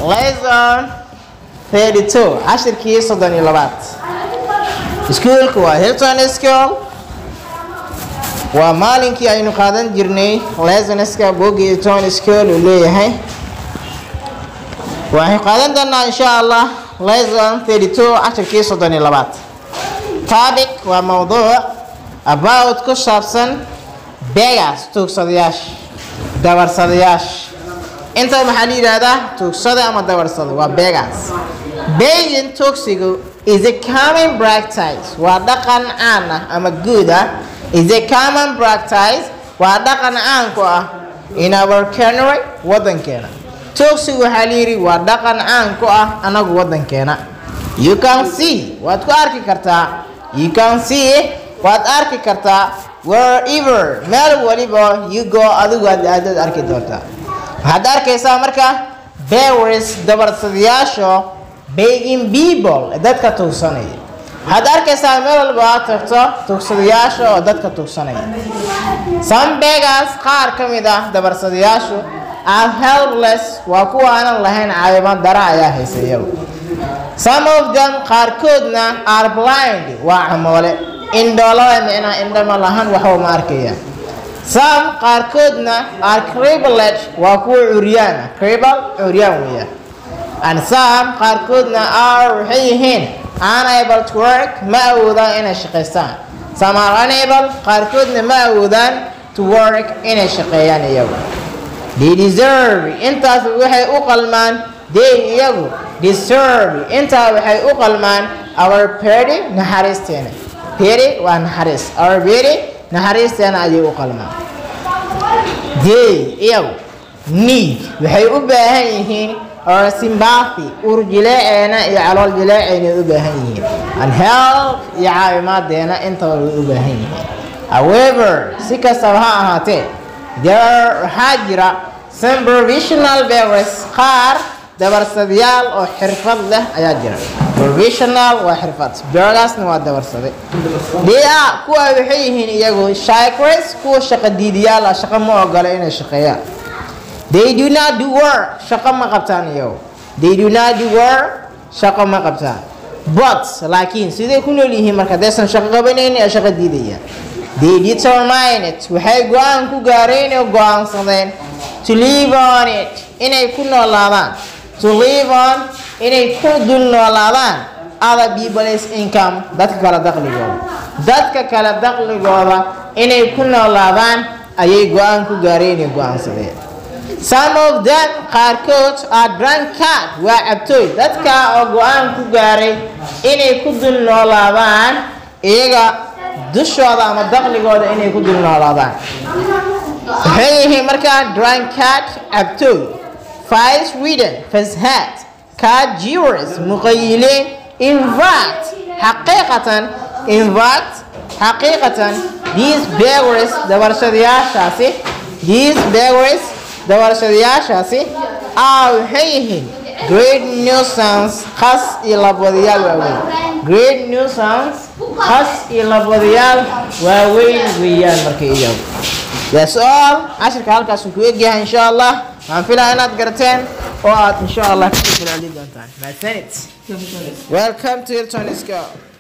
lesson 32 cashirkii 32 iskuulku waa Hilton School. waa maalinkii aynu qaadan jirnay lessonska bogi Hilton School uu leeyahay. waxaan qaadan doonaa insha Allah lesson 32 cashirkii 32. topic waa mawduuc about ku saabsan beggars tuugsadayaasha dawarsadayaasha. inta maxaa la yiraahdaa tuugsada ama dawarsada waa beggars. begging tuugsigu is a common practice waa dhaqan caan ah ama good ah. is a common practice waa dhaqan caan ku ah in our country wadankeena. tuugsigu waxaa la yiri waa dhaqan caan ku ah anagu wadankeena. you can see waad ku arki kartaa. you can see waad arki kartaa wherever meel waliba you go adigu aad arki doontaa. waxaad arkaysaa marka beggars dawarsadayaasha begging people dadka tuugsanaya. waxaad arkaysaa meel walba aad tagto tuugsadayaasha oo dadka tuugsanaya. some beggars qaar ka mid ah dawarsadayaashu are helpless waa kuwa aanan lahayn caawimaad dara ayaa haysa iyagu. some of them qaarkoodna are blind waa camoole indhoolo micnaa indhama lahan waxba ma arkayaan. some qaarkoodna are crippled waa kuwa curyaan ah. cripple curyaan weeyaan. and some qaarkoodna are waxay yihiin unable to work ma awoodaan inay shaqaystaan. some are unable qaarkoodna ma awoodaan to work inay shaqeeyaan iyagu. they deserve intaas waxay u qalmaan they iyagu deserve intaa waxay u qalmaan our pity naxariisteena. pity waa naxariis. our pity naxariisteena ayay u qalmaan. they iyagu need waxay u baahan yihiin our sympathy urjileeceena iyo calool jileeceena u baahan yihiin. and help iyo caawimadeena intaba way u baahan yihiin. however si kastaba ha ahaatee there waxaa jira some provisional beggars qaar dawarsadayaal oo xirfad leh ayaa jira. provisional waa xirfad beggarsna waa dawarsade. kuwa waxay yihiin iyagu shakers kuwa shaqo diidiyaal ah shaqo ma ogola inay shaqeeyaan. they do not do work shaqo ma qabtaan iyagu. they do not do work shaqo ma qabtaan. but laakiin siday ku nool yihiin marka deesan shaqo qabanaynin ee shaqo diidayaan. they determine it waxay go-aan ku gaareen oo go-aansadeen to live on it inay ku noolaadaan. to live on inay ku dul noolaadaan other people's income dadka kala dakhligooda. dadka kala dakhligooda inay ku noolaadaan ayay go-aan ku gaareen oo go-aansadeen. some of them qaarkood are drunkard waa cabtooy. dadka oo go-aan ku gaaray inay ku dul noolaadaan iyaga dushooda ama dakhligooda inay ku dul noolaadaan waxay yihiin markaa drunkard cabtooy. files written fashaad card jewers muqayiliin in fact xaqiiqatan these beggars dawarsadayaashaasi waxay yihiin great nuisance qas iyo labwadayaal waaweyn. great nuisance qas iyo labwadayaal waaweyn weeyaan marka iyagu. that's all cashirka halkaas ku egyahay insha Allah. waxaan filaa inaad garateen oo aad insha Allah ka faa'iideysan doontaan. welcome to Hilton School.